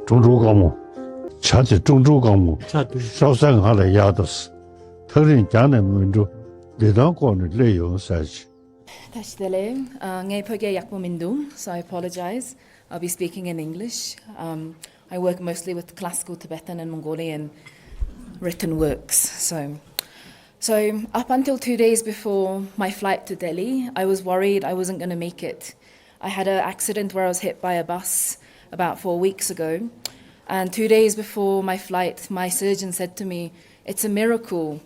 种族纲目，恰的种族纲目，少三下来压的是，特人讲的民族，历当讲的内容在一起。Tashdele, ngay poge yakmo mindu, so I apologize. I'll be speaking in English. I work mostly with classical Tibetan and Mongolian written works. So up until 2 days before my flight to Delhi, I was worried I wasn't going to make it. I had an accident where I was hit by a bus about 4 weeks ago. And 2 days before my flight, my surgeon said to me, "It's a miracle.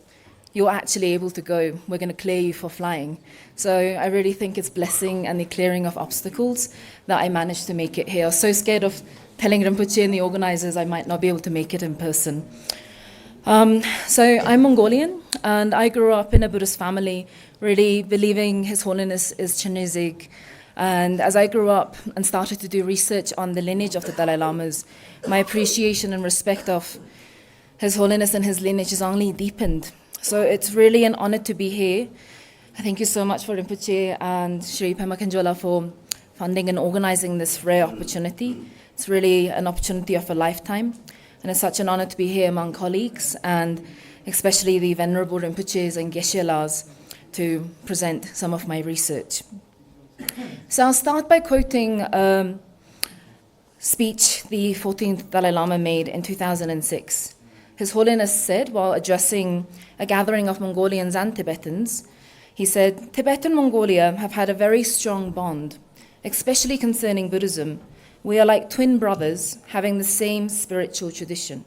You're actually able to go. We're going to clear you for flying." So I really think it's blessing and the clearing of obstacles that I managed to make it here. I was so scared of telling Rinpoche and the organizers I might not be able to make it in person. So I'm Mongolian, and I grew up in a Buddhist family, really believing His Holiness is Chinezig. And as I grew up and started to do research on the lineage of the Dalai Lamas, my appreciation and respect of His Holiness and his lineage is only deepened. So it's really an honor to be here. Thank you so much for Rinpoche and Shri Pema Kanjola for funding and organizing this rare opportunity. It's really an opportunity of a lifetime. And it's such an honor to be here among colleagues, and especially the Venerable Rinpoches and Geshe-las, to present some of my research. So I'll start by quoting a speech the 14th Dalai Lama made in 2006. His Holiness said, while addressing a gathering of Mongolians and Tibetans, he said, "Tibet and Mongolia have had a very strong bond, especially concerning Buddhism. We are like twin brothers having the same spiritual tradition.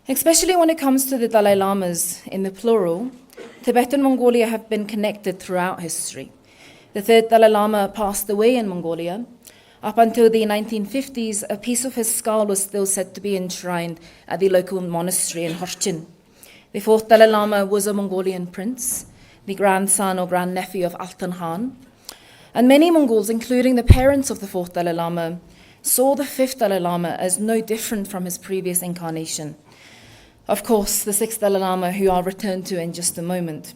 Especially when it comes to the Dalai Lamas in the plural, Tibet and Mongolia have been connected throughout history. The third Dalai Lama passed away in Mongolia. Up until the 1950s, a piece of his skull was still said to be enshrined at the local monastery in Horchin. The fourth Dalai Lama was a Mongolian prince, the grandson or grandnephew of Altan Khan. And many Mongols, including the parents of the fourth Dalai Lama, saw the fifth Dalai Lama as no different from his previous incarnation. Of course, the sixth Dalai Lama, who I'll return to in just a moment.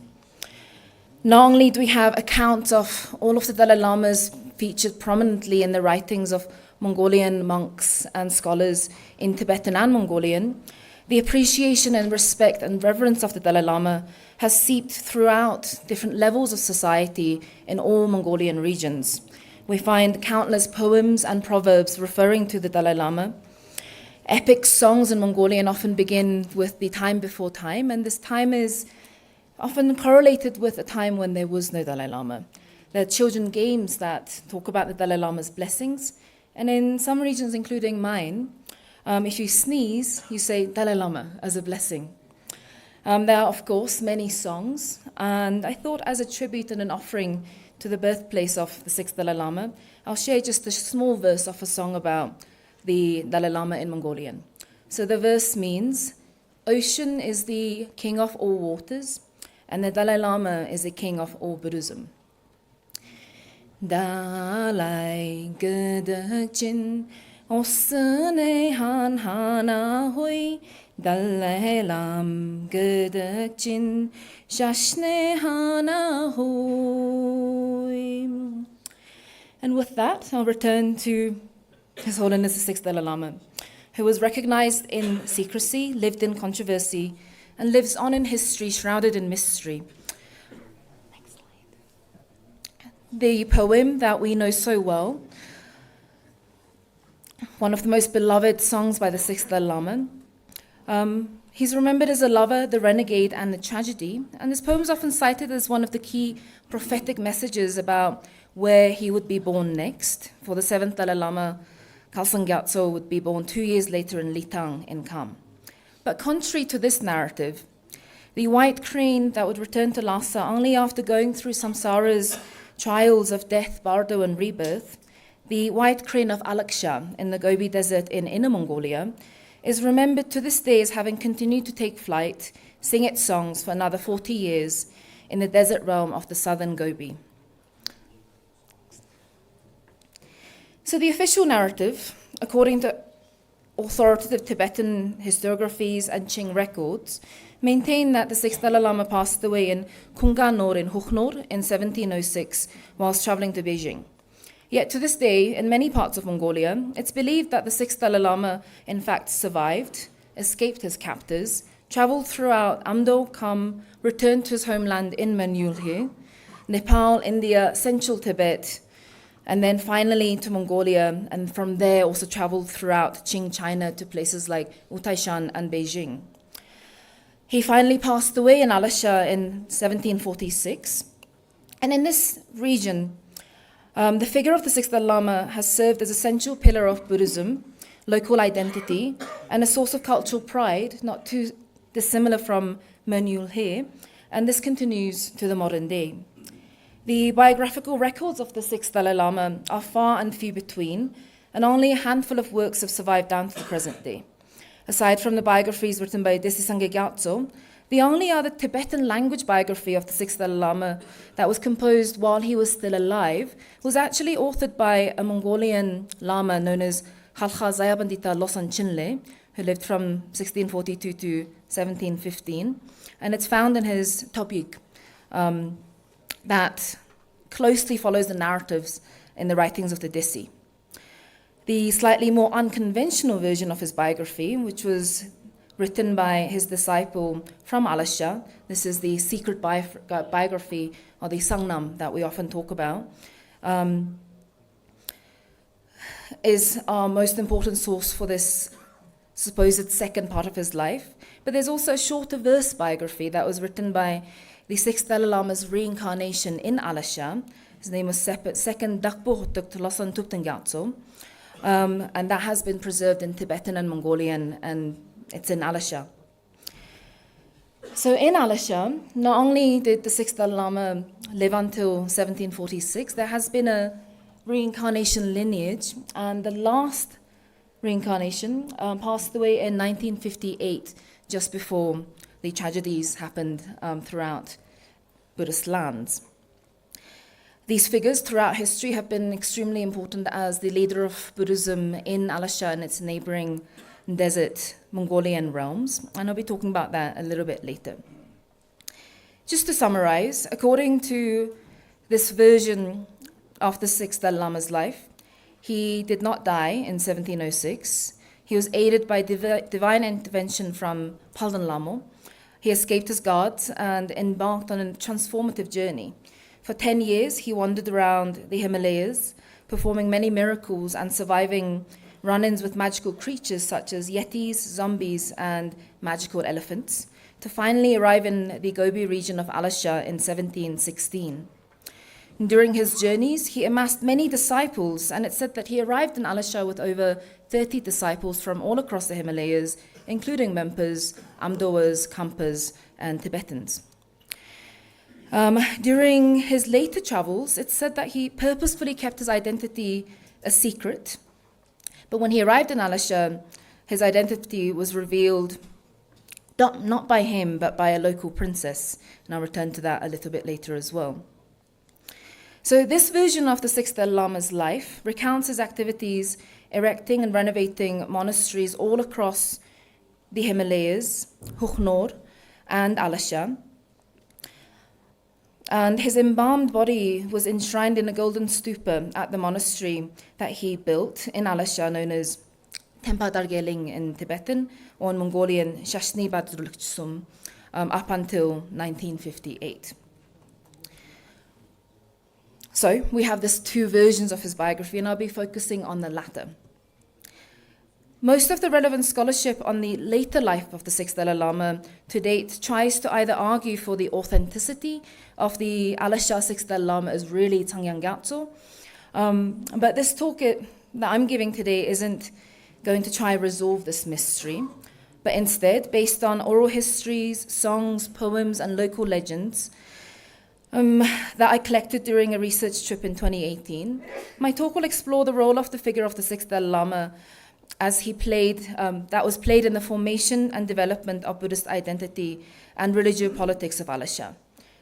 Not only do we have accounts of all of the Dalai Lamas featured prominently in the writings of Mongolian monks and scholars in Tibetan and Mongolian, the appreciation and respect and reverence of the Dalai Lama has seeped throughout different levels of society in all Mongolian regions. We find countless poems and proverbs referring to the Dalai Lama. Epic songs in Mongolian often begin with the time before time, and this time is often correlated with a time when there was no Dalai Lama. There are children games that talk about the Dalai Lama's blessings, and in some regions, including mine, if you sneeze, you say Dalai Lama as a blessing. There are, of course, many songs, and I thought as a tribute and an offering to the birthplace of the sixth Dalai Lama, I'll share just a small verse of a song about the Dalai Lama in Mongolian. So the verse means, "Ocean is the king of all waters, and the Dalai Lama is the king of all Buddhism." Dalai Gedachin Osane Han Hana Hui Dalai Lam Gedachin Shashne Hana Hui. And with that, I'll return to His Holiness the sixth Dalai Lama, who was recognized in secrecy, lived in controversy, and lives on in history shrouded in mystery. Next slide. The poem that we know so well, one of the most beloved songs by the sixth Dalai Lama. He's remembered as a lover, the renegade, and the tragedy, and this poem is often cited as one of the key prophetic messages about where he would be born next. For the seventh Dalai Lama, Tsangyang Gyatso would be born 2 years later in Litang in Kham. But contrary to this narrative, the white crane that would return to Lhasa only after going through samsara's trials of death, bardo, and rebirth, the white crane of Alagśa in the Gobi Desert in Inner Mongolia is remembered to this day as having continued to take flight, sing its songs for another 40 years in the desert realm of the southern Gobi. So the official narrative, according to authoritative Tibetan historiographies and Qing records, maintain that the sixth Dalai Lama passed away in Kunganor in Huknor in 1706 whilst traveling to Beijing. Yet to this day, in many parts of Mongolia, it's believed that the sixth Dalai Lama in fact survived, escaped his captors, traveled throughout Amdo, Kham, returned to his homeland in Manjulhe, Nepal, India, central Tibet, and then finally to Mongolia, and from there also traveled throughout Qing China to places like Utaishan and Beijing. He finally passed away in Alagśa in 1746, and in this region, the figure of the sixth Dalai Lama has served as a central pillar of Buddhism, local identity, and a source of cultural pride, not too dissimilar from Manjulhe, and this continues to the modern day. The biographical records of the sixth Dalai Lama are far and few between, and only a handful of works have survived down to the present day. Aside from the biographies written by Tsangyang Gyatso, the only other Tibetan language biography of the sixth Dalai Lama that was composed while he was still alive was actually authored by a Mongolian Lama known as Halkha Zayabandita Losan Chinle, who lived from 1642 to 1715, and it's found in his Topyik that closely follows the narratives in the writings of the Desi. The slightly more unconventional version of his biography, which was written by his disciple from Alagśa, this is the secret biography, or the Sangnam that we often talk about, is our most important source for this supposed second part of his life. But there's also a shorter verse biography that was written by the sixth Dalai Lama's reincarnation in Alagśa. His name was Second Dakpo Losan Thubten Gyatso, and that has been preserved in Tibetan and Mongolian, and it's in Alagśa. So in Alagśa, not only did the sixth Dalai Lama live until 1746, there has been a reincarnation lineage, and the last reincarnation passed away in 1958, just before the tragedies happened throughout Buddhist lands. These figures throughout history have been extremely important as the leader of Buddhism in Alagśa and its neighboring desert Mongolian realms, and I'll be talking about that a little bit later. Just to summarize, according to this version of the sixth Dalai Lama's life, he did not die in 1706. He was aided by divine intervention from Palden Lama. He escaped his guards and embarked on a transformative journey. For 10 years, he wandered around the Himalayas, performing many miracles and surviving run-ins with magical creatures such as yetis, zombies, and magical elephants, to finally arrive in the Gobi region of Alagśa in 1716. During his journeys, he amassed many disciples, and it's said that he arrived in Alagśa with over 30 disciples from all across the Himalayas, including Mempas, Amdoas, Khampas, and Tibetans. During his later travels, it's said that he purposefully kept his identity a secret, but when he arrived in Alagśa, his identity was revealed not by him, but by a local princess, and I'll return to that a little bit later as well. So this version of the sixth Dalai Lama's life recounts his activities erecting and renovating monasteries all across the Himalayas, Huknor, and Alagśa. And his embalmed body was enshrined in a golden stupa at the monastery that he built in Alagśa, known as Tempa Dargeling in Tibetan, or in Mongolian Shashni Badrulksum, up until 1958. So we have these two versions of his biography, and I'll be focusing on the latter. Most of the relevant scholarship on the later life of the sixth Dalai Lama to date tries to either argue for the authenticity of the Alagśa sixth Dalai Lama as really Tsangyang Gyatso, but this talk that I'm giving today isn't going to try to resolve this mystery, but instead, based on oral histories, songs, poems, and local legends that I collected during a research trip in 2018, my talk will explore the role of the figure of the sixth Dalai Lama as he that was played in the formation and development of Buddhist identity and religio-politics of Alagśa.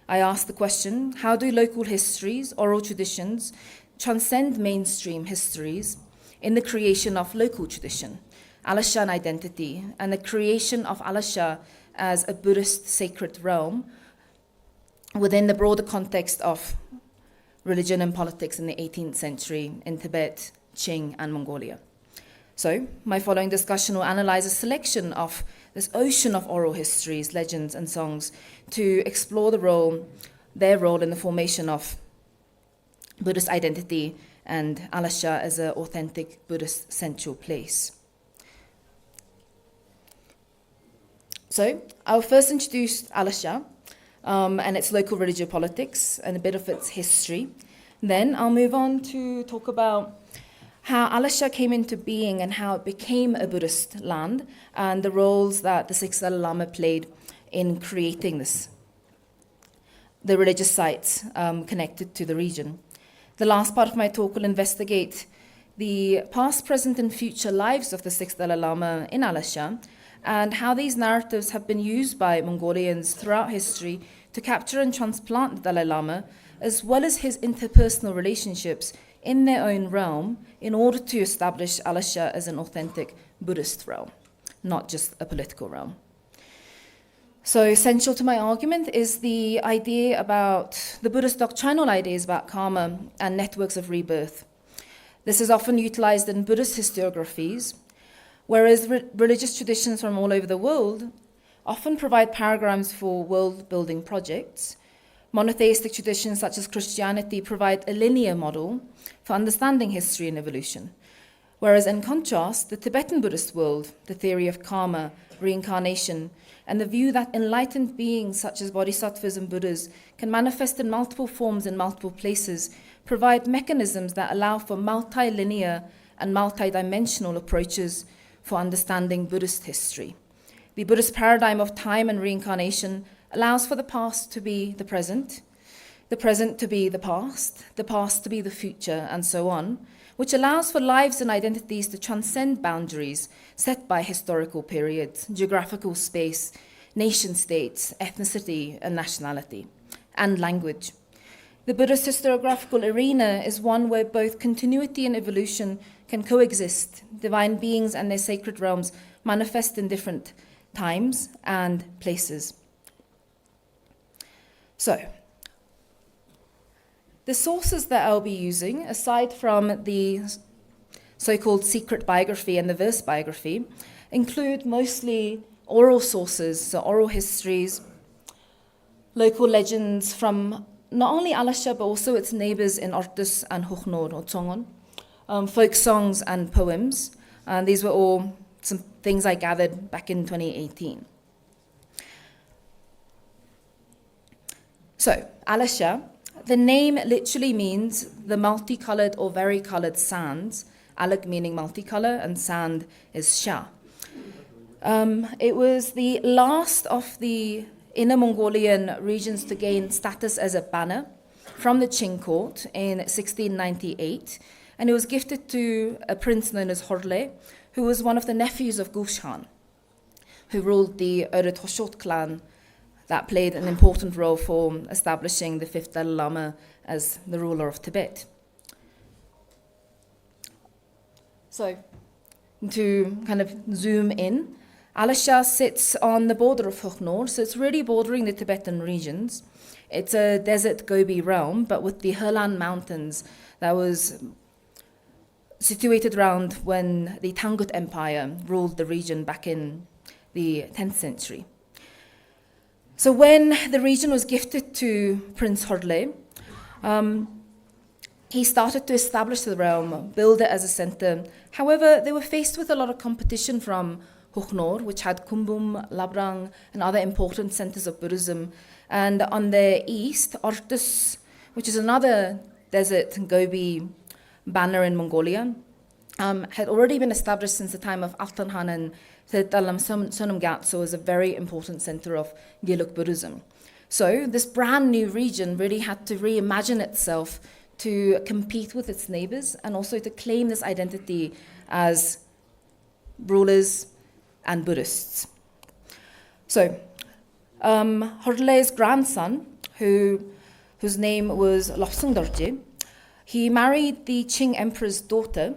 I asked the question, how do local histories, oral traditions, transcend mainstream histories in the creation of local tradition, Alagśan identity, and the creation of Alagśa as a Buddhist sacred realm within the broader context of religion and politics in the 18th century in Tibet, Qing, and Mongolia. So, my following discussion will analyze a selection of this ocean of oral histories, legends, and songs to explore their role in the formation of Buddhist identity and Alagśa as an authentic Buddhist central place. So, I'll first introduce Alagśa and its local religious politics and a bit of its history. Then I'll move on to talk about how Alagśa came into being and how it became a Buddhist land and the roles that the sixth Dalai Lama played in creating the religious sites connected to the region. The last part of my talk will investigate the past, present, and future lives of the sixth Dalai Lama in Alagśa and how these narratives have been used by Mongolians throughout history to capture and transplant the Dalai Lama, as well as his interpersonal relationships in their own realm in order to establish Alagśa as an authentic Buddhist realm, not just a political realm. So central to my argument is the idea about the Buddhist doctrinal ideas about karma and networks of rebirth. This is often utilized in Buddhist historiographies, whereas religious traditions from all over the world often provide paradigms for world-building projects. Monotheistic traditions such as Christianity provide a linear model for understanding history and evolution, whereas in contrast, the Tibetan Buddhist world, the theory of karma, reincarnation, and the view that enlightened beings such as bodhisattvas and Buddhas can manifest in multiple forms in multiple places, provide mechanisms that allow for multilinear and multidimensional approaches for understanding Buddhist history. The Buddhist paradigm of time and reincarnation allows for the past to be the present to be the past to be the future, and so on, which allows for lives and identities to transcend boundaries set by historical periods, geographical space, nation-states, ethnicity, and nationality, and language. The Buddhist historiographical arena is one where both continuity and evolution can coexist. Divine beings and their sacred realms manifest in different times and places. So, the sources that I'll be using, aside from the so-called secret biography and the verse biography, include mostly oral sources, so oral histories, local legends from not only Alagśa but also its neighbors in Ortus and Huknor or Tsongon, folk songs and poems. And these were all some things I gathered back in 2018. So, Alagśa, the name literally means the multicolored or varicolored sands. Alag meaning multicolor and sand is sha. It was the last of the Inner Mongolian regions to gain status as a banner from the Qing court in 1698, and it was gifted to a prince known as Horle, who was one of the nephews of Gush Khan, who ruled the Öröt-Hoshot clan that played an important role for establishing the fifth Dalai Lama as the ruler of Tibet. So, to kind of zoom in, Alagśa sits on the border of Huknor, so it's really bordering the Tibetan regions. It's a desert Gobi realm, but with the Helan Mountains that was situated around when the Tangut Empire ruled the region back in the 10th century. So when the region was gifted to Prince Horle, he started to establish the realm, build it as a center. However, they were faced with a lot of competition from Huknor, which had Kumbum, Labrang, and other important centers of Buddhism. And on the east, Ortus, which is another desert Gobi banner in Mongolia, had already been established since the time of Altan and Tsangyang Gyatso was a very important center of Gelug Buddhism. So this brand new region really had to reimagine itself to compete with its neighbors and also to claim this identity as rulers and Buddhists. So Horle's grandson, whose name was Lobsang Dorje, he married the Qing emperor's daughter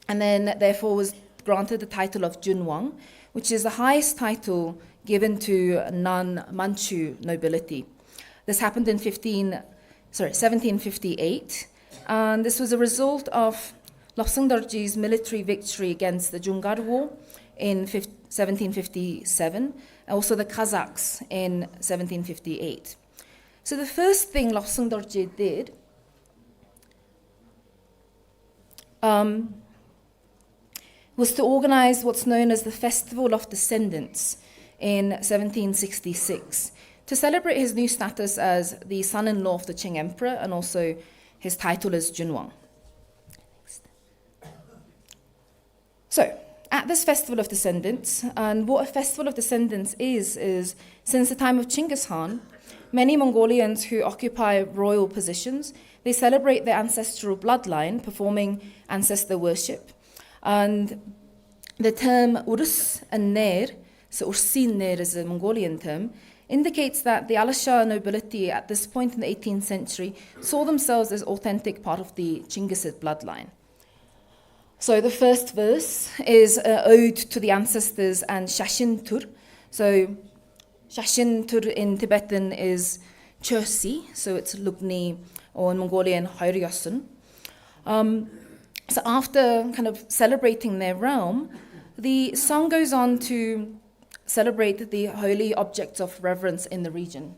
and then therefore was granted the title of Junwang, which is the highest title given to non-Manchu nobility. This happened in 1758. And this was a result of Lobsang Dorji's military victory against the Jungar War in 1757, and also the Kazakhs in 1758. So the first thing Lobsang Dorji did was to organize what's known as the Festival of Descendants in 1766 to celebrate his new status as the son-in-law of the Qing emperor and also his title as Junwang. So, at this Festival of Descendants, and what a Festival of Descendants is since the time of Chinggis Khan, many Mongolians who occupy royal positions, they celebrate their ancestral bloodline, performing ancestor worship. And the term Urus and Ner, so Ursin Ner is a Mongolian term, indicates that the Alagśa nobility at this point in the 18th century saw themselves as authentic part of the Chinggisid bloodline. So the first verse is an ode to the ancestors and Shashin Tur. So Shashin Tur in Tibetan is Chursi, so it's Lugni, or in Mongolian, Hairyosun. So after kind of celebrating their realm, the song goes on to celebrate the holy objects of reverence in the region.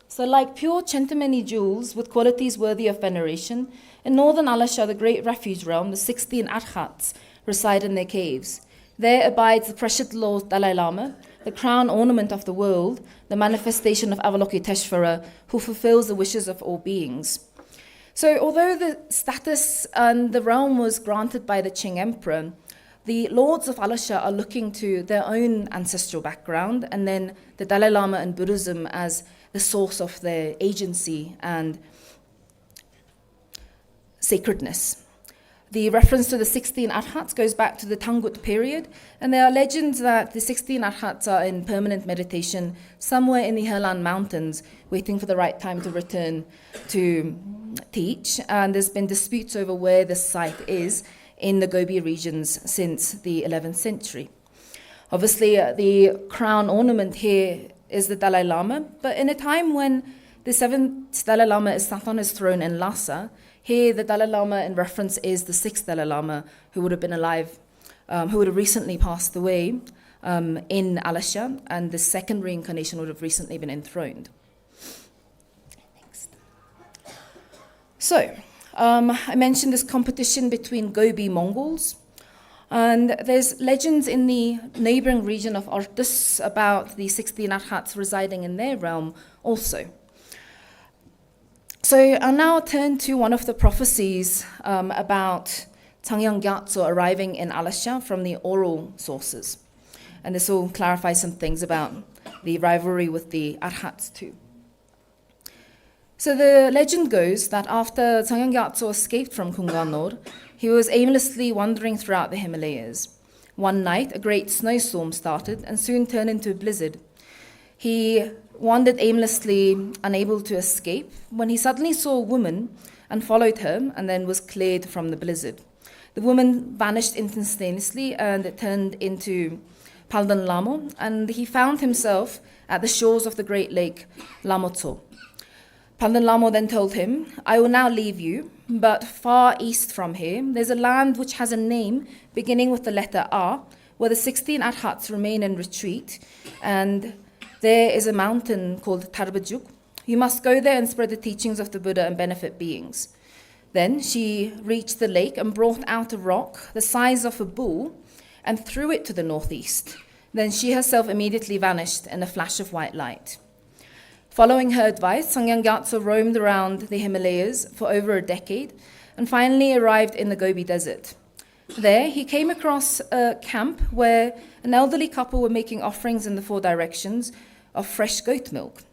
So like pure Chentameni jewels with qualities worthy of veneration, in northern Alagśa, the great refuge realm, the 16 Arhats reside in their caves. There abides the precious Lord Dalai Lama, the crown ornament of the world, the manifestation of Avalokiteshvara, who fulfills the wishes of all beings. So although the status and the realm was granted by the Qing emperor, the lords of Alagśa are looking to their own ancestral background and then the Dalai Lama and Buddhism as the source of their agency and sacredness. The reference to the 16 Arhats goes back to the Tangut period, and there are legends that the 16 Arhats are in permanent meditation somewhere in the Helan Mountains, waiting for the right time to return to teach, and there's been disputes over where this site is in the Gobi regions since the 11th century. Obviously, the crown ornament here is the Dalai Lama, but in a time when the 7th Dalai Lama is sat on his throne in Lhasa, here the Dalai Lama in reference is the 6th Dalai Lama, who would have been alive, who would have recently passed away in Alagśa, and the second reincarnation would have recently been enthroned. Next. So, I mentioned this competition between Gobi Mongols, and there's legends in the neighboring region of Ortus about the 16 Arhats residing in their realm also. So I'll now turn to one of the prophecies about Tsangyang Gyatso arriving in Alagśa from the oral sources. And this will clarify some things about the rivalry with the Arhats too. So the legend goes that after Tsangyang Gyatso escaped from Kunganor, he was aimlessly wandering throughout the Himalayas. One night, a great snowstorm started and soon turned into a blizzard. He wandered aimlessly, unable to escape, when he suddenly saw a woman and followed her and then was cleared from the blizzard. The woman vanished instantaneously and it turned into Palden Lamo, and he found himself at the shores of the great lake Lamotso. Palden Lamo then told him, "I will now leave you, but far east from here, there's a land which has a name beginning with the letter A, where the 16 Arhats remain in retreat, and there is a mountain called Tarbajuk. You must go there and spread the teachings of the Buddha and benefit beings." Then she reached the lake and brought out a rock the size of a bull and threw it to the northeast. Then she herself immediately vanished in a flash of white light. Following her advice, Tsangyang Gyatso roamed around the Himalayas for over a decade and finally arrived in the Gobi Desert. There, he came across a camp where an elderly couple were making offerings in the 4 directions of fresh goat milk.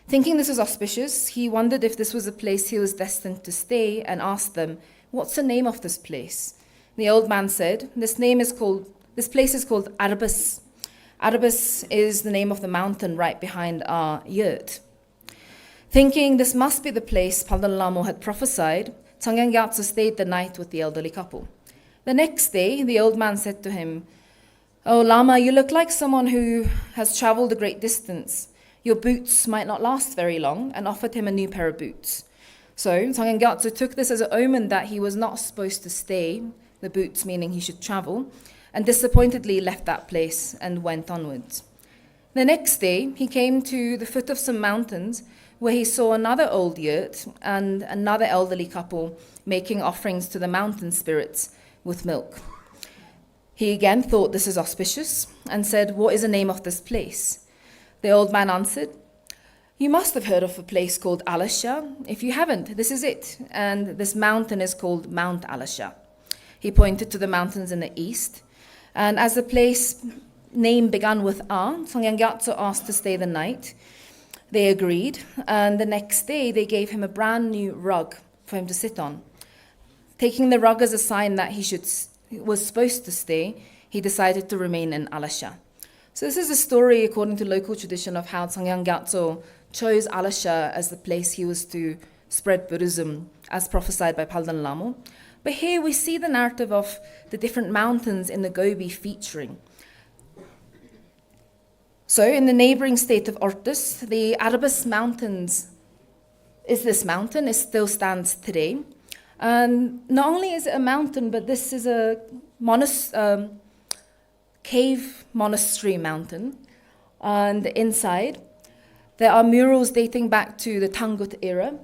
Thinking this was auspicious, he wondered if this was a place he was destined to stay and asked them, "What's the name of this place?" The old man said, This place is called Arbus. Arbus is the name of the mountain right behind our yurt. Thinking this must be the place Palden Lamo had prophesied, Tsangyang Gyatso stayed the night with the elderly couple. The next day, the old man said to him, "Oh, Lama, you look like someone who has traveled a great distance. Your boots might not last very long," and offered him a new pair of boots. So Tsangyang Gyatso took this as an omen that he was not supposed to stay, the boots meaning he should travel, and disappointedly left that place and went onwards. The next day, he came to the foot of some mountains where he saw another old yurt and another elderly couple making offerings to the mountain spirits with milk. He again thought this is auspicious and said, "What is the name of this place?" The old man answered, "You must have heard of a place called Alagśa. If you haven't, this is it, and this mountain is called Mount Alagśa." He pointed to the mountains in the east, and as the place name began with A, Tsangyang Gyatso asked to stay the night. They agreed, and the next day they gave him a brand new rug for him to sit on. Taking the rug as a sign that he was supposed to stay, he decided to remain in Alagśa. So this is a story according to local tradition of how Tsangyang Gyatso chose Alagśa as the place he was to spread Buddhism as prophesied by Palden Lama. But here we see the narrative of the different mountains in the Gobi featuring. So in the neighboring state of Ortus, the Arabas Mountains is this mountain. It still stands today. And not only is it a mountain, but this is a cave monastery mountain. And inside, there are murals dating back to the Tangut era,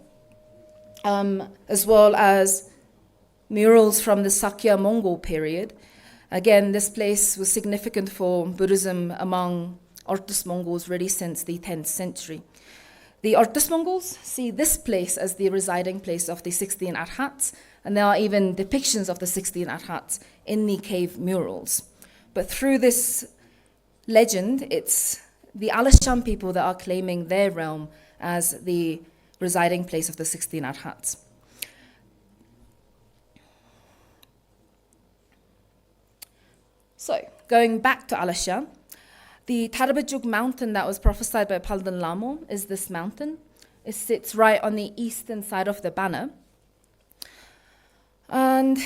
as well as murals from the Sakya Mongol period. Again, this place was significant for Buddhism among Ortus Mongols really since the 10th century. The Ortus Mongols see this place as the residing place of the 16 Arhats, and there are even depictions of the 16 Arhats in the cave murals. But through this legend, it's the Alagśan people that are claiming their realm as the residing place of the 16 Arhats. So, going back to Alagśa, the Tarabajuk mountain that was prophesied by Palden Lama is this mountain. It sits right on the eastern side of the banner. And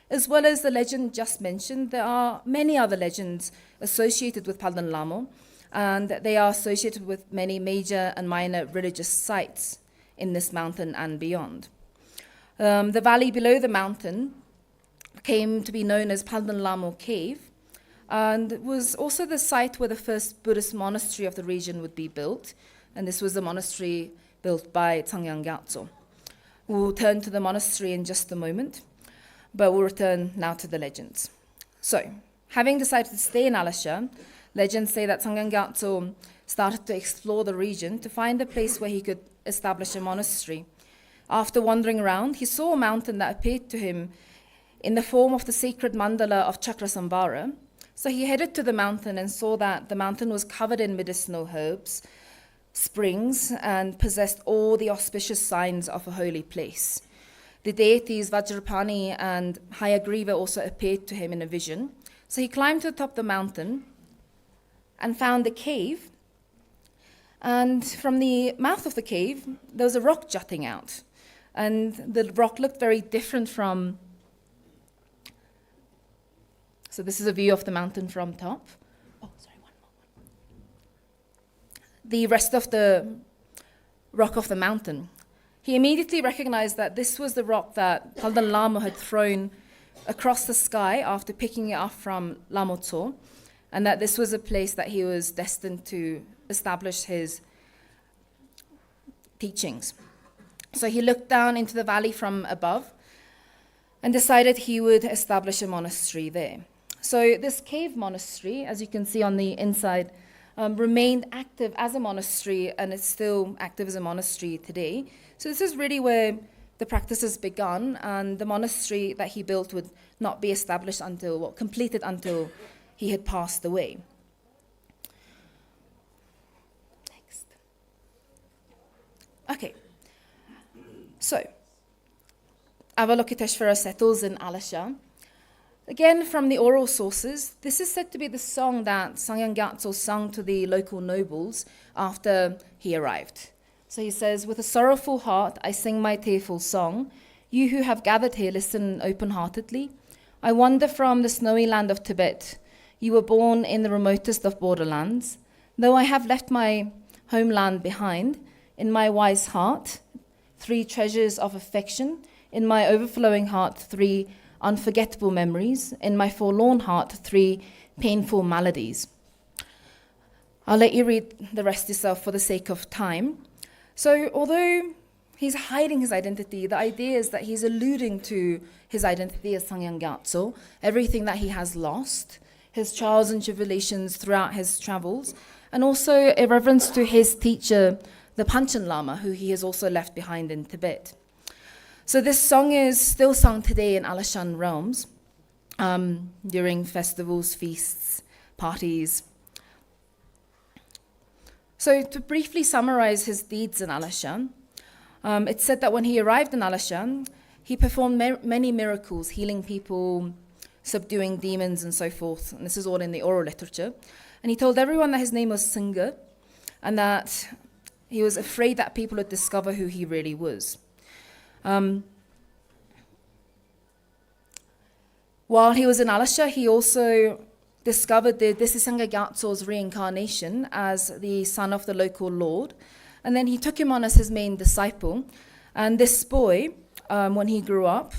as well as the legend just mentioned, there are many other legends associated with Palden Lama, and they are associated with many major and minor religious sites in this mountain and beyond. The valley below the mountain came to be known as Palden Lama Cave, and it was also the site where the first Buddhist monastery of the region would be built, and this was the monastery built by Tsangyang Gyatso. We'll turn to the monastery in just a moment, but we'll return now to the legends. So, having decided to stay in Alagśa, legends say that Tsangyang Gyatso started to explore the region to find a place where he could establish a monastery. After wandering around, he saw a mountain that appeared to him in the form of the sacred mandala of Chakrasambhara. So he headed to the mountain and saw that the mountain was covered in medicinal herbs, springs, and possessed all the auspicious signs of a holy place. The deities Vajrapani and Hayagriva also appeared to him in a vision. So he climbed to the top of the mountain and found a cave. And from the mouth of the cave, there was a rock jutting out. And the rock looked very different from... So this is a view of the mountain from top. Oh, sorry, one more. The rest of the rock of the mountain. He immediately recognized that this was the rock that Palden Lama had thrown across the sky after picking it up from Lama Tso, and that this was a place that he was destined to establish his teachings. So he looked down into the valley from above and decided he would establish a monastery there. So this cave monastery, as you can see on the inside, remained active as a monastery, and it's still active as a monastery today. So this is really where the practices began, and the monastery that he built would not be established completed until he had passed away. Next. Okay. So, Avalokiteshvara settles in Alagśa. Again, from the oral sources, this is said to be the song that Tsangyang Gyatso sung to the local nobles after he arrived. So he says, "With a sorrowful heart, I sing my tearful song. You who have gathered here, listen open-heartedly. I wander from the snowy land of Tibet. You were born in the remotest of borderlands. Though I have left my homeland behind, in my wise heart, 3 treasures of affection. In my overflowing heart, 3 unforgettable memories. In my forlorn heart, 3 painful maladies. I'll let you read the rest yourself for the sake of time. So although he's hiding his identity, the idea is that he's alluding to his identity as Tsangyang Gyatso, everything that he has lost, his trials and tribulations throughout his travels, and also a reverence to his teacher, the Panchen Lama, who he has also left behind in Tibet. So this song is still sung today in Alagśan realms during festivals, feasts, parties. So to briefly summarize his deeds in Alagśa, it's said that when he arrived in Alagśa, he performed many miracles, healing people, subduing demons and so forth. And this is all in the oral literature. And he told everyone that his name was Singa and that he was afraid that people would discover who he really was. While he was in Alagśa, he also discovered the Tsangyang Gyatso's reincarnation as the son of the local lord. And then he took him on as his main disciple. And this boy, when he grew up,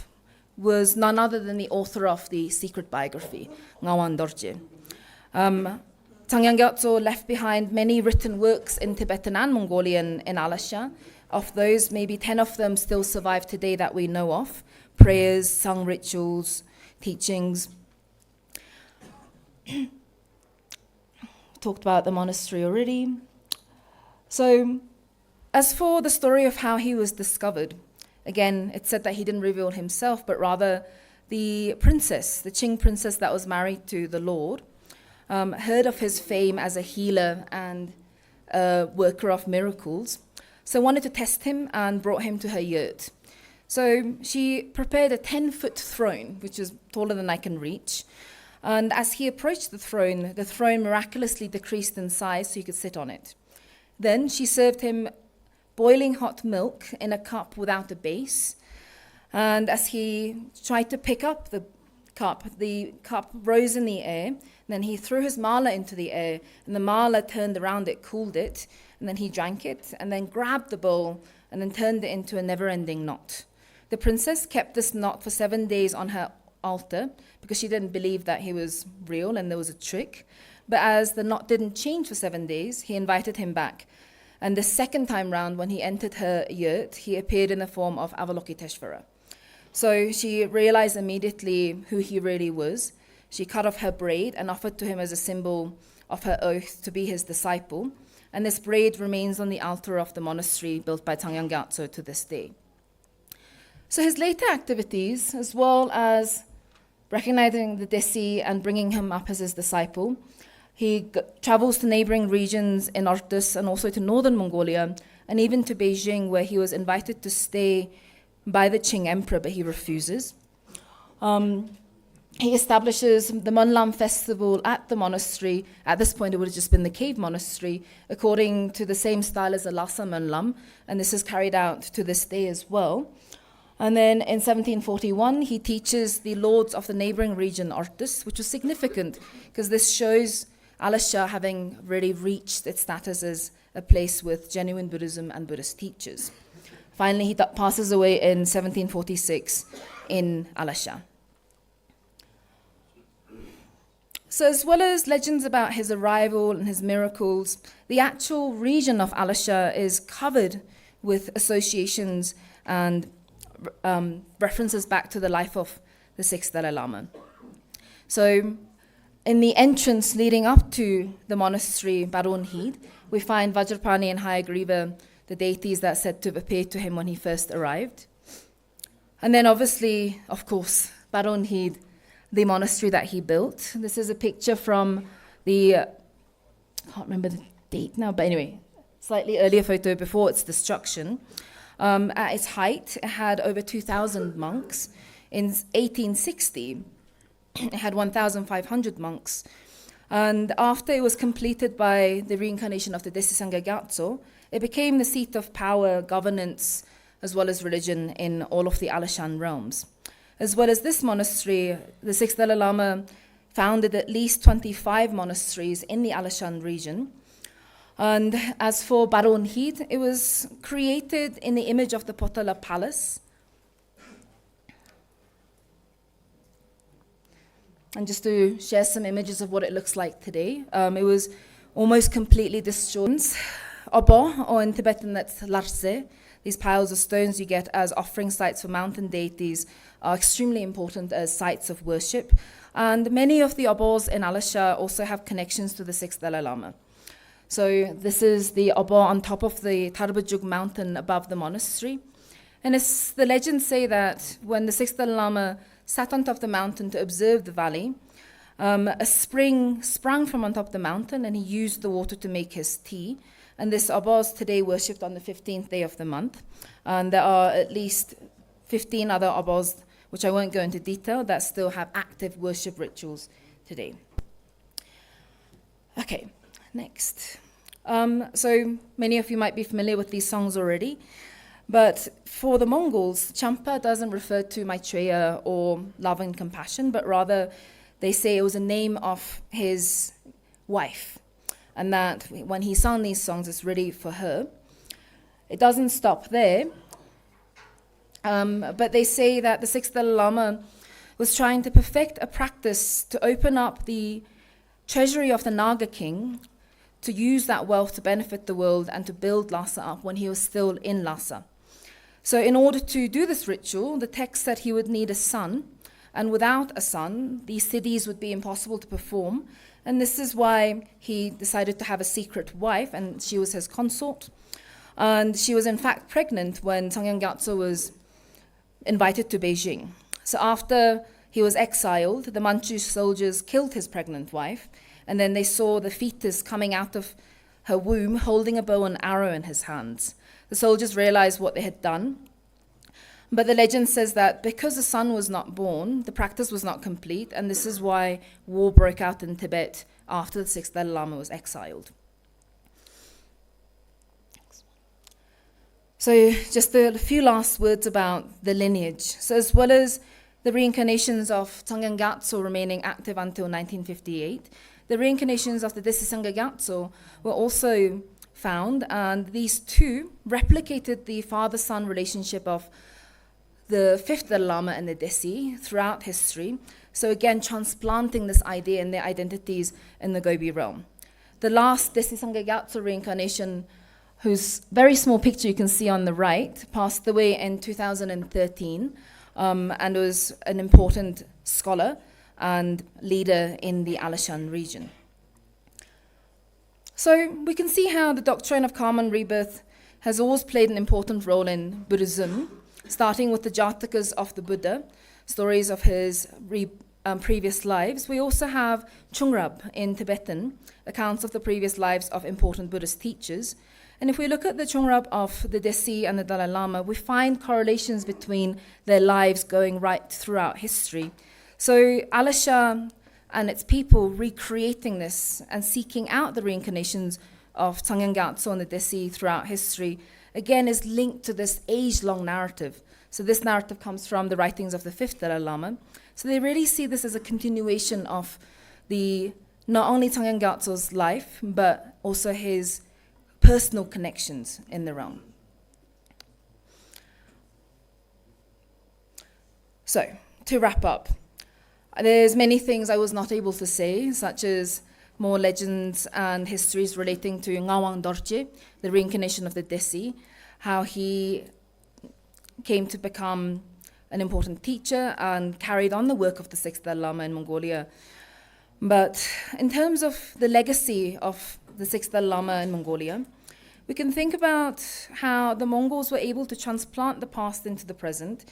was none other than the author of the secret biography, Ngawan Dorje. Tsangyang Gyatso left behind many written works in Tibetan and Mongolian in Alagśa. Of those, maybe 10 of them still survive today that we know of. Prayers, sung rituals, teachings. Talked about the monastery already. So, as for the story of how he was discovered, again, it's said that he didn't reveal himself, but rather the princess, the Qing princess that was married to the Lord, heard of his fame as a healer and a worker of miracles, so wanted to test him and brought him to her yurt. So she prepared a 10-foot throne, which is taller than I can reach. And as he approached the throne miraculously decreased in size so he could sit on it. Then she served him boiling hot milk in a cup without a base. And as he tried to pick up the cup rose in the air. Then he threw his mala into the air, and the mala turned around it, cooled it, and then he drank it, and then grabbed the bowl, and then turned it into a never-ending knot. The princess kept this knot for 7 days on her altar because she didn't believe that he was real and there was a trick. But as the knot didn't change for 7 days, he invited him back. And the second time round, when he entered her yurt, he appeared in the form of Avalokiteshvara. So she realized immediately who he really was. She cut off her braid and offered to him as a symbol of her oath to be his disciple. And this braid remains on the altar of the monastery built by Tsangyang Gyatso to this day. So his later activities, as well as recognizing the Desi and bringing him up as his disciple, he travels to neighboring regions in Ortus and also to northern Mongolia, and even to Beijing, where he was invited to stay by the Qing emperor, but he refuses. He establishes the Monlam festival at the monastery. At this point, it would have just been the cave monastery, according to the same style as the Lhasa Monlam, and this is carried out to this day as well. And then in 1741, he teaches the lords of the neighboring region, Ortus, which was significant because this shows Alagśa having really reached its status as a place with genuine Buddhism and Buddhist teachers. Finally, he passes away in 1746 in Alagśa. So as well as legends about his arrival and his miracles, the actual region of Alagśa is covered with associations and references back to the life of the 6th Dalai Lama. So in the entrance leading up to the monastery Baronhid, we find Vajrapani and Hayagriva, the deities that are said to have appeared to him when he first arrived. And then obviously, of course, Baronhid, the monastery that he built. This is a picture from the, I can't remember the date now, but anyway, slightly earlier photo before its destruction. At its height, it had over 2,000 monks. In 1860, it had 1,500 monks. And after it was completed by the reincarnation of the Tsangyang Gyatso, it became the seat of power, governance, as well as religion in all of the Alagśan realms. As well as this monastery, the sixth Dalai Lama founded at least 25 monasteries in the Alagśa region. And as for Baron Heat, it was created in the image of the Potala Palace. And just to share some images of what it looks like today, it was almost completely destroyed. Obo, or in Tibetan that's Larse, these piles of stones you get as offering sites for mountain deities are extremely important as sites of worship. And many of the obos in Alagśa also have connections to the sixth Dalai Lama. So this is the obo on top of the Tarbajuk mountain above the monastery. And the legends say that when the sixth Dalai Lama sat on top of the mountain to observe the valley, a spring sprang from on top of the mountain and he used the water to make his tea. And this obo is today worshipped on the 15th day of the month. And there are at least 15 other obos, which I won't go into detail, that still have active worship rituals today. Okay, next. So many of you might be familiar with these songs already, but for the Mongols, Champa doesn't refer to Maitreya or love and compassion, but rather they say it was a name of his wife, and that when he sang these songs, it's really for her. It doesn't stop there, but they say that the sixth Dalai Lama was trying to perfect a practice to open up the treasury of the Naga king to use that wealth to benefit the world and to build Lhasa up when he was still in Lhasa. So in order to do this ritual, the text said he would need a son, and without a son, these siddhis would be impossible to perform. And this is why he decided to have a secret wife, and she was his consort. And she was in fact pregnant when Tsangyang Gyatso was invited to Beijing. So after he was exiled, the Manchu soldiers killed his pregnant wife, and then they saw the fetus coming out of her womb holding a bow and arrow in his hands. The soldiers realized what they had done. But the legend says that because the son was not born, the practice was not complete, and this is why war broke out in Tibet after the sixth Dalai Lama was exiled. So just a few last words about the lineage. So as well as the reincarnations of Tsangyang Gyatso remaining active until 1958, the reincarnations of the Tsangyang Gyatso were also found, and these two replicated the father-son relationship of the fifth Dalai Lama and the Desi throughout history. So again, transplanting this idea in their identities in the Gobi realm. The last Tsangyang Gyatso reincarnation, whose very small picture you can see on the right, passed away in 2013 and was an important scholar and leader in the Alagśa region. So we can see how the doctrine of karma and rebirth has always played an important role in Buddhism, starting with the Jatakas of the Buddha, stories of his previous lives. We also have Chungrab in Tibetan, accounts of the previous lives of important Buddhist teachers. And if we look at the Chungrab of the Desi and the Dalai Lama, we find correlations between their lives going right throughout history. So Alagśa and its people recreating this and seeking out the reincarnations of Tsangyang Gyatso and the Desi throughout history, again, is linked to this age-long narrative. So this narrative comes from the writings of the fifth Dalai Lama. So they really see this as a continuation of the not only Tsangyang Gyatso's life, but also his personal connections in the realm. So, to wrap up, there's many things I was not able to say, such as more legends and histories relating to Ngawang Dorje, the reincarnation of the Desi, how he came to become an important teacher and carried on the work of the sixth Dalai Lama in Mongolia. But in terms of the legacy of the sixth Dalai Lama in Mongolia, we can think about how the Mongols were able to transplant the past into the present,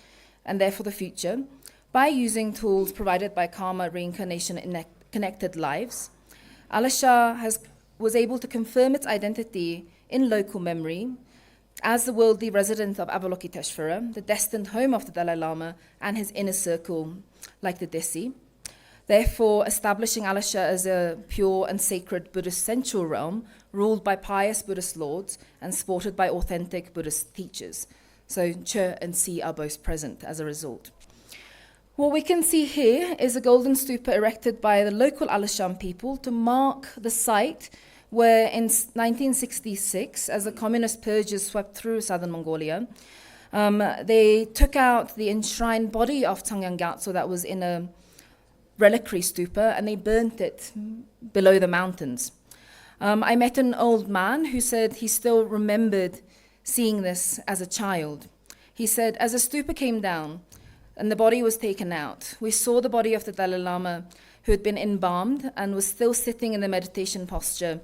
and therefore the future, by using tools provided by karma, reincarnation, and connected lives. Alagśa was able to confirm its identity in local memory as the worldly resident of Avalokiteshvara, the destined home of the Dalai Lama and his inner circle, like the Desi, therefore establishing Alagśa as a pure and sacred Buddhist central realm ruled by pious Buddhist lords and supported by authentic Buddhist teachers. So Che and Si are both present as a result. What we can see here is a golden stupa erected by the local Alagśa people to mark the site where in 1966, as the communist purges swept through southern Mongolia, they took out the enshrined body of Tsangyang Gyatso that was in a reliquary stupa and they burnt it below the mountains. I met an old man who said he still remembered seeing this as a child. He said, as the stupa came down and the body was taken out, we saw the body of the Dalai Lama who had been embalmed and was still sitting in the meditation posture.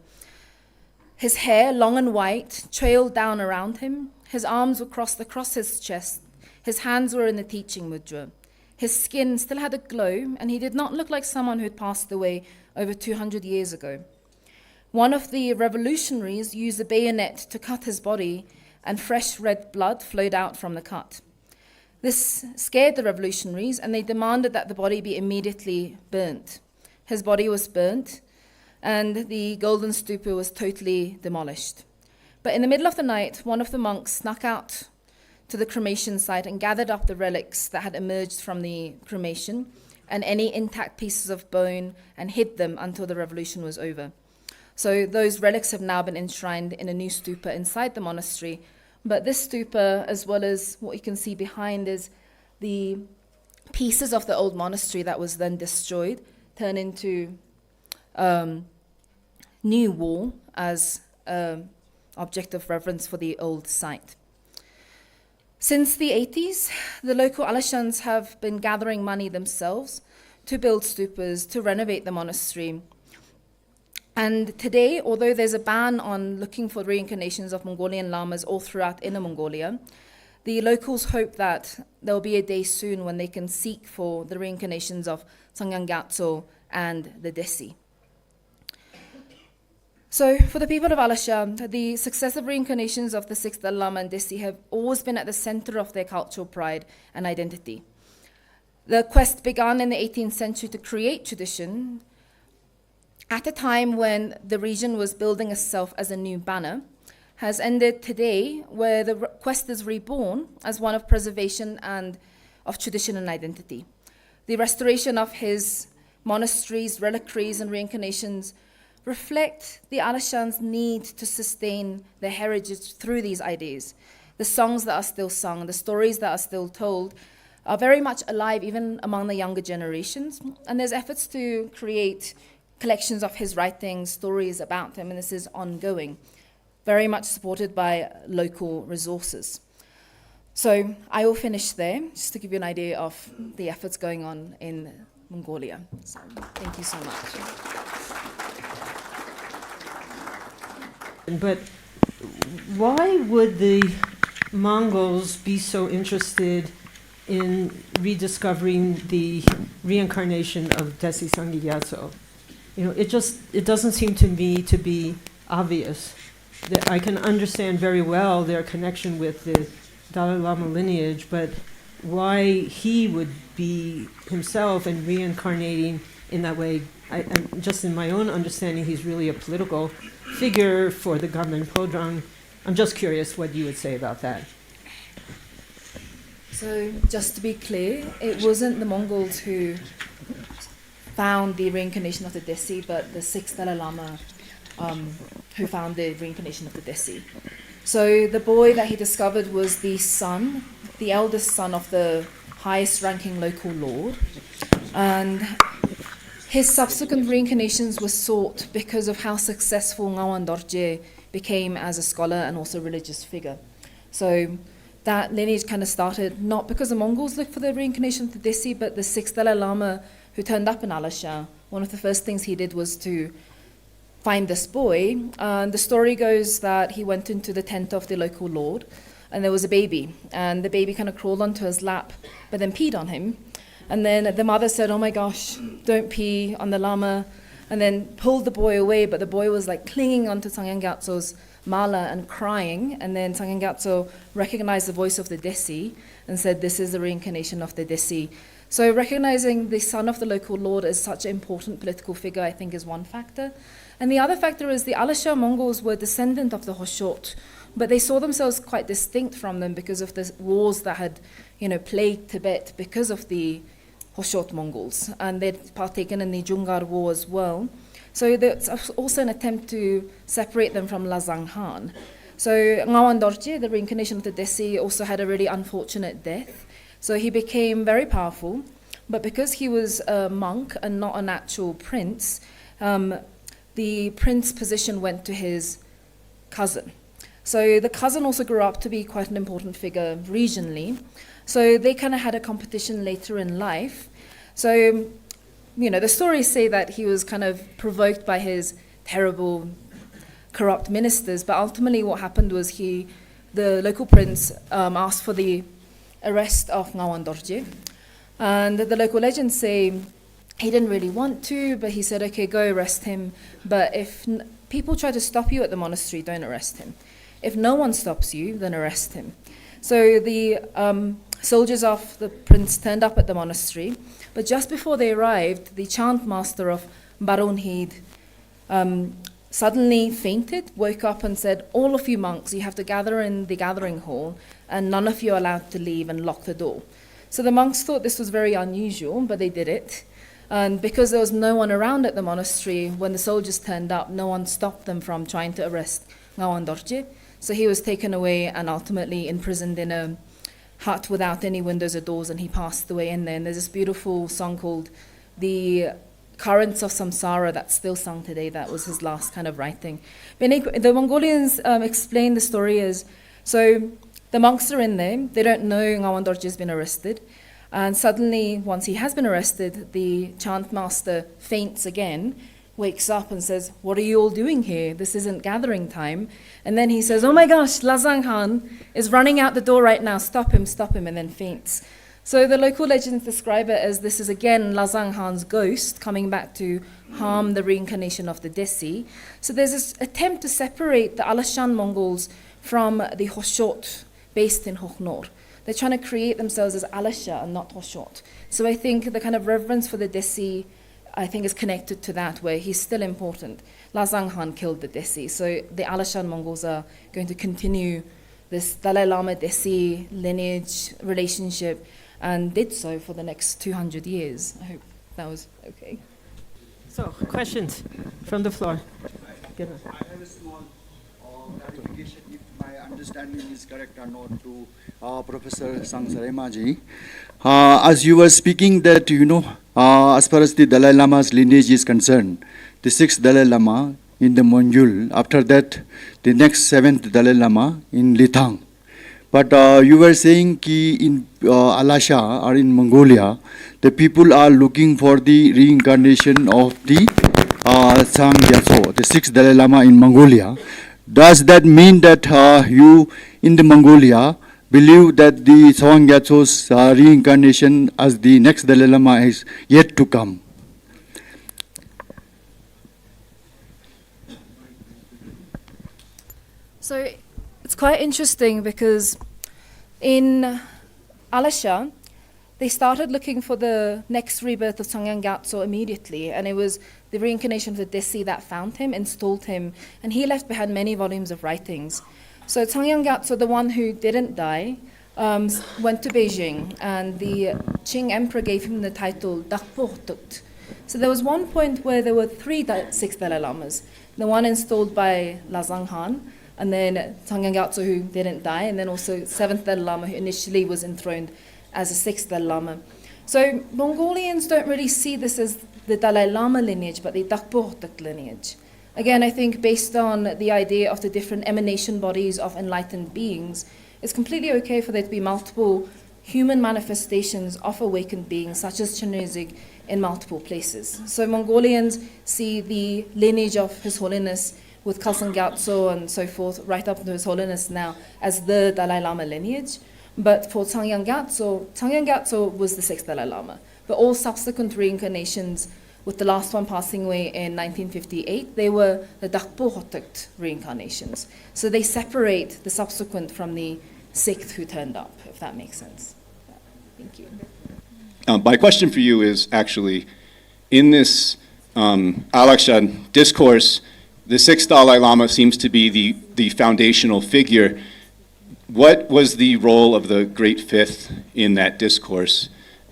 His hair, long and white, trailed down around him. His arms were crossed across his chest. His hands were in the teaching mudra. His skin still had a glow, and he did not look like someone who had passed away over 200 years ago. One of the revolutionaries used a bayonet to cut his body, and fresh red blood flowed out from the cut. This scared the revolutionaries, and they demanded that the body be immediately burnt. His body was burnt, and the golden stupa was totally demolished. But in the middle of the night, one of the monks snuck out to the cremation site and gathered up the relics that had emerged from the cremation and any intact pieces of bone and hid them until the revolution was over. So those relics have now been enshrined in a new stupa inside the monastery. But this stupa, as well as what you can see behind, is the pieces of the old monastery that was then destroyed, turned into new wall as object of reverence for the old site. Since the 80s, the local Alagśans have been gathering money themselves to build stupas, to renovate the monastery. And today, although there's a ban on looking for reincarnations of Mongolian lamas all throughout Inner Mongolia, the locals hope that there will be a day soon when they can seek for the reincarnations of Tsangyang Gyatso and the Desi. So for the people of Alagśa, the successive reincarnations of the sixth Dalai Lama and Desi have always been at the center of their cultural pride and identity. The quest began in the 18th century to create tradition at a time when the region was building itself as a new banner, has ended today where the quest is reborn as one of preservation and of tradition and identity. The restoration of his monasteries, reliquaries, and reincarnations reflect the Alagśans' need to sustain their heritage through these ideas. The songs that are still sung, the stories that are still told, are very much alive even among the younger generations. And there's efforts to create collections of his writings, stories about him, and this is ongoing, very much supported by local resources. So I will finish there, just to give you an idea of the efforts going on in Mongolia. So thank you so much. But why would the Mongols be so interested in rediscovering the reincarnation of Desi Tsangyang Gyatso? You know, it doesn't seem to me to be obvious. That I can understand very well their connection with the Dalai Lama lineage, but why he would be himself and reincarnating in that way, just in my own understanding, he's really a political figure for the Gamlen Podrang. I'm just curious what you would say about that. So just to be clear, it wasn't the Mongols who found the reincarnation of the Desi, but the sixth Dalai Lama who found the reincarnation of the Desi. So the boy that he discovered was the son, the eldest son of the highest ranking local lord. And his subsequent reincarnations were sought because of how successful Ngawan Dorje became as a scholar and also religious figure. So that lineage kind of started not because the Mongols looked for the reincarnation of the Desi, but the sixth Dalai Lama who turned up in Alagśa, one of the first things he did was to find this boy. The story goes that he went into the tent of the local lord and there was a baby, and the baby kind of crawled onto his lap but then peed on him. And then the mother said, "Oh my gosh, don't pee on the Lama," and then pulled the boy away, but the boy was like clinging onto Tsangyang Gyatso's mala and crying. And then Tsangyang Gyatso recognized the voice of the Desi and said, "This is the reincarnation of the Desi." So recognizing the son of the local lord as such an important political figure, I think, is one factor. And the other factor is the Alagśa Mongols were descendant of the Hoshot, but they saw themselves quite distinct from them because of the wars that had, plagued Tibet because of the Hoshot Mongols, and they'd partaken in the Jungar War as well. So there's also an attempt to separate them from Lhasa Khan. So Ngawan Dorje, the reincarnation of the Desi, also had a really unfortunate death. So he became very powerful, but because he was a monk and not an actual prince, the prince position went to his cousin. So the cousin also grew up to be quite an important figure regionally. So they kind of had a competition later in life. So, the stories say that he was kind of provoked by his terrible, corrupt ministers, but ultimately what happened was the local prince asked for the arrest of Ngawan Dorje. And the local legends say he didn't really want to, but he said, okay, go arrest him. But if people try to stop you at the monastery, don't arrest him. If no one stops you, then arrest him. So the soldiers of the prince turned up at the monastery, but just before they arrived, the chant master of Baronheed suddenly fainted, woke up and said, all of you monks, you have to gather in the gathering hall, and none of you are allowed to leave, and lock the door. So the monks thought this was very unusual, but they did it. And because there was no one around at the monastery, when the soldiers turned up, no one stopped them from trying to arrest Ngawan Dorje. So he was taken away and ultimately imprisoned in a hut without any windows or doors, and he passed away in there. And there's this beautiful song called The Currents of Samsara that's still sung today. That was his last kind of writing. The Mongolians explain the story as, so the monks are in there, they don't know Ngawan Dorje has been arrested, and suddenly, once he has been arrested, the chant master faints again, wakes up and says, what are you all doing here? This isn't gathering time. And then he says, oh my gosh, Lhasa Khan is running out the door right now, stop him, and then faints. So the local legends describe it as this is again Lhasa Khan's ghost coming back to harm the reincarnation of the Desi. So there's this attempt to separate the Alagśan Mongols from the Hoshot based in Hoknor. They're trying to create themselves as Alagśa and not Hoshot. So I think the kind of reverence for the Desi, I think, is connected to that, where he's still important. Lhasa Khan killed the Desi, so the Alagśan Mongols are going to continue this Dalai Lama Desi lineage relationship, and did so for the next 200 years. I hope that was okay. So, questions from the floor. I have a small clarification, if my understanding is correct or not, to Professor Sangseraima Ji. As you were speaking that, as far as the Dalai Lama's lineage is concerned, the sixth Dalai Lama in the Monjul, after that, the next seventh Dalai Lama in Lithang. But you were saying that in Alagśa or in Mongolia, the people are looking for the reincarnation of the Tsangyang Gyatso, the sixth Dalai Lama in Mongolia. Does that mean that you in the Mongolia believe that the Tsangyang Gyatso's reincarnation as the next Dalai Lama is yet to come? So it's quite interesting because in Alagśa, they started looking for the next rebirth of Tsangyang Gyatso immediately, and it was the reincarnation of the Desi that found him, installed him, and he left behind many volumes of writings. So Tsangyang Gyatso, the one who didn't die, went to Beijing, and the Qing emperor gave him the title Dakpo Tut. So there was one point where there were six Dalai Lamas, the one installed by Lhasa Khan, and then Tsangyang Gyatso, who didn't die, and then also seventh Dalai Lama, who initially was enthroned as a sixth Dalai Lama. So Mongolians don't really see this as the Dalai Lama lineage, but the Dakpo Tut lineage. Again, I think based on the idea of the different emanation bodies of enlightened beings, it's completely okay for there to be multiple human manifestations of awakened beings, such as Chenrezig, in multiple places. So Mongolians see the lineage of His Holiness with Khalsan Gyatso and so forth, right up to His Holiness now, as the Dalai Lama lineage. But for Tsangyang Gyatso was the sixth Dalai Lama. But all subsequent reincarnations, with the last one passing away in 1958, they were the Dakpo Hotuk reincarnations. So they separate the subsequent from the sixth who turned up, if that makes sense. Thank you. My question for you is actually, in this Alagśa discourse, the sixth Dalai Lama seems to be the foundational figure. What was the role of the Great Fifth in that discourse?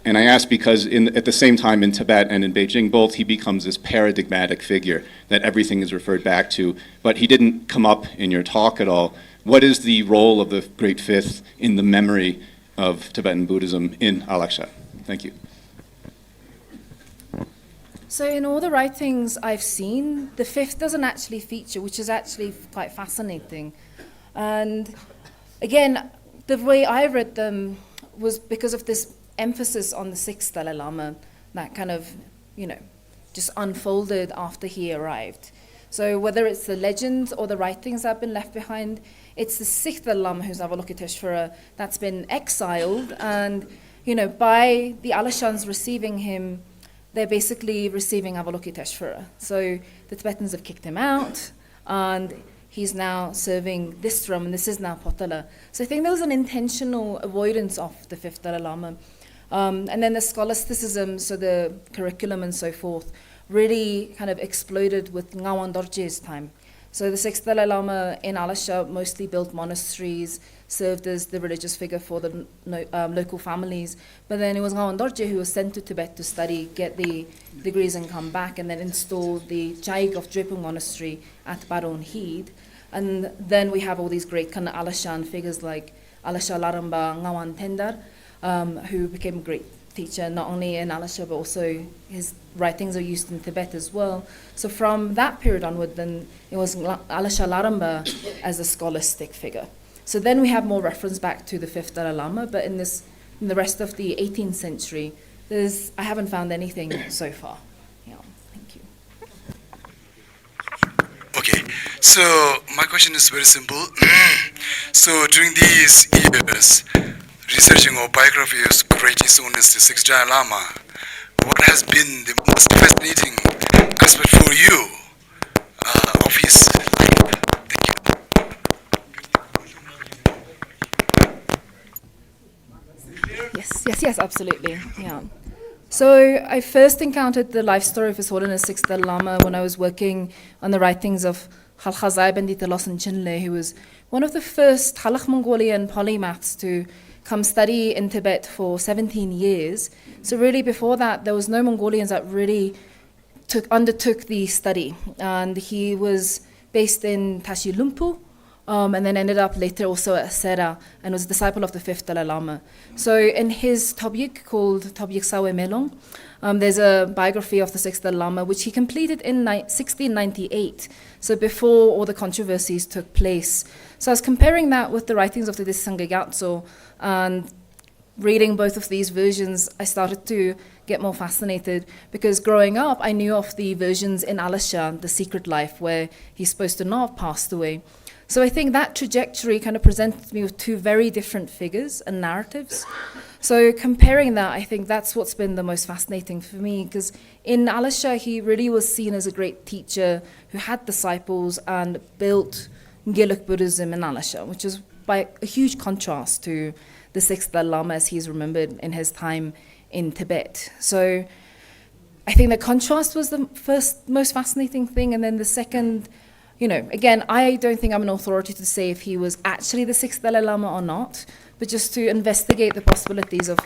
And I ask because at the same time in Tibet and in Beijing, both he becomes this paradigmatic figure that everything is referred back to, but he didn't come up in your talk at all. What is the role of the Great Fifth in the memory of Tibetan Buddhism in Alagśa? Thank you. So in all the writings I've seen, the fifth doesn't actually feature, which is actually quite fascinating. And again, the way I read them was because of this emphasis on the sixth Dalai Lama that kind of, just unfolded after he arrived. So whether it's the legends or the writings that have been left behind, it's the sixth Dalai Lama, who's Avalokiteshvara, that's been exiled. And, by the Alagśans receiving him, they're basically receiving Avalokiteshvara. So the Tibetans have kicked him out, and he's now serving this throne, and this is now Potala. So I think there was an intentional avoidance of the fifth Dalai Lama. And then the scholasticism, so the curriculum and so forth, really kind of exploded with Ngawang Dorje's time. So the sixth Dalai Lama in Alagśa mostly built monasteries, served as the religious figure for the local families. But then it was Ngawang Dorje who was sent to Tibet to study, get the degrees and come back, and then install the Chaig of Drepung Monastery at Baron Heed. And then we have all these great kind of Alagśan figures like Alagśa Laramba Ngawang Tendar, who became a great teacher not only in Alagśa but also his writings are used in Tibet as well. So from that period onward, then it was Alagśa Laramba as a scholastic figure. So then we have more reference back to the fifth Dalai Lama, but in the rest of the 18th century, I haven't found anything so far. Yeah, thank you. Okay, so my question is very simple. So during these years, researching or biography of great His Holiness the Sixth Dalai Lama, what has been the most fascinating aspect for you of his life? Thank you. Yes, absolutely. Yeah. So I first encountered the life story of His Holiness Sixth Dalai Lama when I was working on the writings of Khalkhazai Bandita Losang Chinle, who was one of the first Khalkh Mongolian polymaths to come study in Tibet for 17 years. So really before that, there was no Mongolians that really undertook the study. And he was based in Tashi Lumpu, and then ended up later also at Sera, and was a disciple of the fifth Dalai Lama. So in his Tobyik called Tobyik Sawe Melong, there's a biography of the sixth Dalai Lama, which he completed in 1698, so before all the controversies took place. So I was comparing that with the writings of the Tsangyang Gyatso, and reading both of these versions, I started to get more fascinated, because growing up, I knew of the versions in Alagśa, The Secret Life, where he's supposed to not have passed away. So I think that trajectory kind of presented me with two very different figures and narratives. So comparing that, I think that's what's been the most fascinating for me, because in Alagśa, he really was seen as a great teacher who had disciples and built Gyalwa Buddhism in Alagśa, which is by a huge contrast to the sixth Dalai Lama as he's remembered in his time in Tibet. So I think the contrast was the first most fascinating thing, and then the second, again, I don't think I'm an authority to say if he was actually the sixth Dalai Lama or not, but just to investigate the possibilities of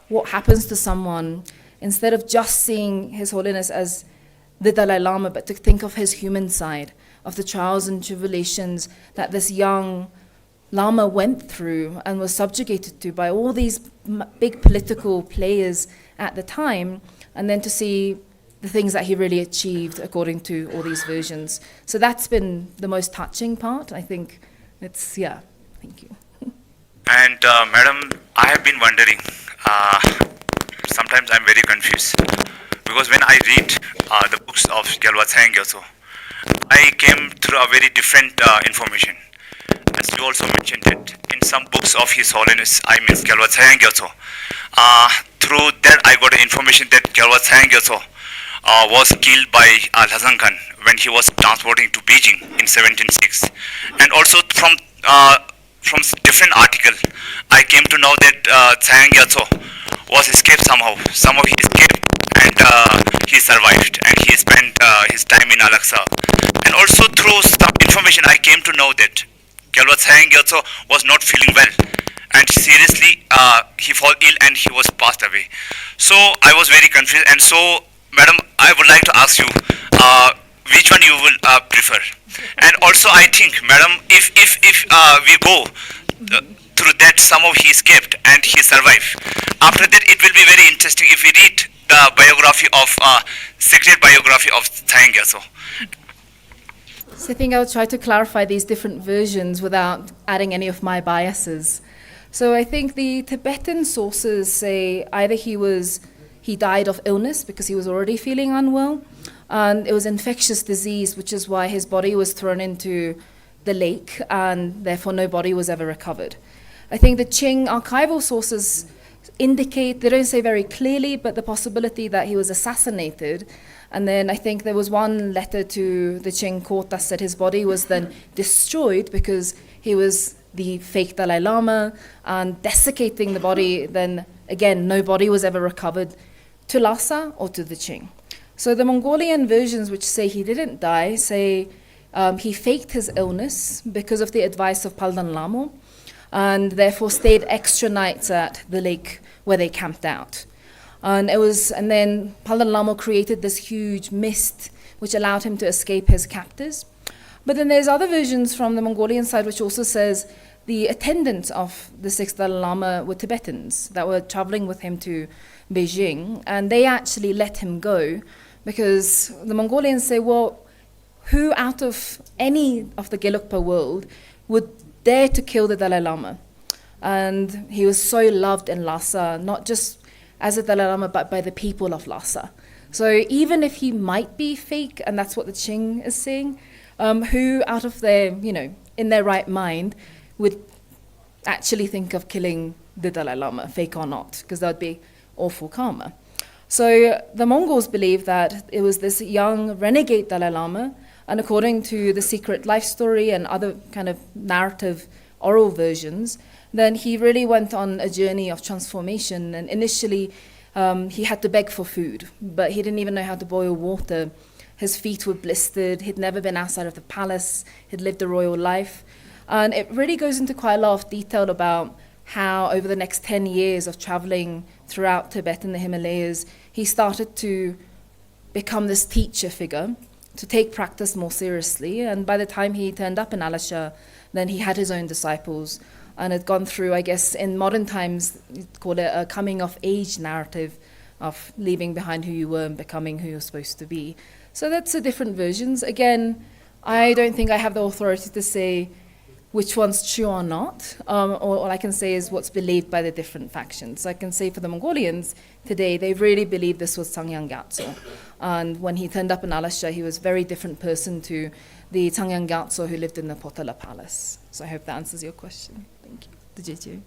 what happens to someone instead of just seeing His Holiness as the Dalai Lama, but to think of his human side, of the trials and tribulations that this young Lama went through and was subjugated to by all these big political players at the time, and then to see the things that he really achieved according to all these versions. So that's been the most touching part. I think thank you. And Madam, I have been wondering, sometimes I'm very confused, because when I read the books of Gyalwa Tsangyang Gyatso, I came through a very different information. As you also mentioned it, in some books of His Holiness, Gyalwa Tsangyang Gyatso, through that I got information that Gyalwa Tsangyang Gyatso was killed by Lhazang Khan when he was transporting to Beijing in 1706. And also from different article, I came to know that Tsangyang Gyatso was escaped somehow. Somehow he escaped and he survived, and he spent his time in Alagśa. And also through some information, I came to know that Gyalwa Tsangyang Gyatso was not feeling well, and seriously he fall ill and he was passed away. So I was very confused, and so madam, I would like to ask you which one you will prefer. And also I think, madam, if we go through that, somehow he escaped and he survived. After that, it will be very interesting if we read the biography of secret biography of Tsangyang Gyatso. So I think I'll try to clarify these different versions without adding any of my biases. So I think the Tibetan sources say either he died of illness because he was already feeling unwell, and it was infectious disease, which is why his body was thrown into the lake, and therefore no body was ever recovered. I think the Qing archival sources indicate, they don't say very clearly, but the possibility that he was assassinated. And then I think there was one letter to the Qing court that said his body was then destroyed because he was the fake Dalai Lama, and desiccating the body, then again, no body was ever recovered to Lhasa or to the Qing. So the Mongolian versions, which say he didn't die, say he faked his illness because of the advice of Palden Lama, and therefore stayed extra nights at the lake where they camped out. And then Palden Lama created this huge mist which allowed him to escape his captors. But then there's other versions from the Mongolian side which also says the attendants of the sixth Dalai Lama were Tibetans that were traveling with him to Beijing, and they actually let him go because the Mongolians say, well, who out of any of the Gelugpa world would dare to kill the Dalai Lama? And he was so loved in Lhasa, not just as a Dalai Lama, but by the people of Lhasa. So even if he might be fake, and that's what the Qing is saying, who out of their, in their right mind, would actually think of killing the Dalai Lama, fake or not, because that would be awful karma. So the Mongols believe that it was this young renegade Dalai Lama, and according to the secret life story and other kind of narrative oral versions, then he really went on a journey of transformation. And initially, he had to beg for food, but he didn't even know how to boil water. His feet were blistered. He'd never been outside of the palace. He'd lived a royal life. And it really goes into quite a lot of detail about how over the next 10 years of traveling throughout Tibet and the Himalayas, he started to become this teacher figure, to take practice more seriously. And by the time he turned up in Alagśa, then he had his own disciples and had gone through, I guess, in modern times, you'd call it a coming-of-age narrative of leaving behind who you were and becoming who you're supposed to be. So that's the different versions. Again, I don't think I have the authority to say which one's true or not. All I can say is what's believed by the different factions. I can say for the Mongolians today, they really believe this was Tsangyang Gyatso. And when he turned up in Alagśa, he was a very different person to the Tsangyang Gyatso who lived in the Potala Palace. So I hope that answers your question. Thank you.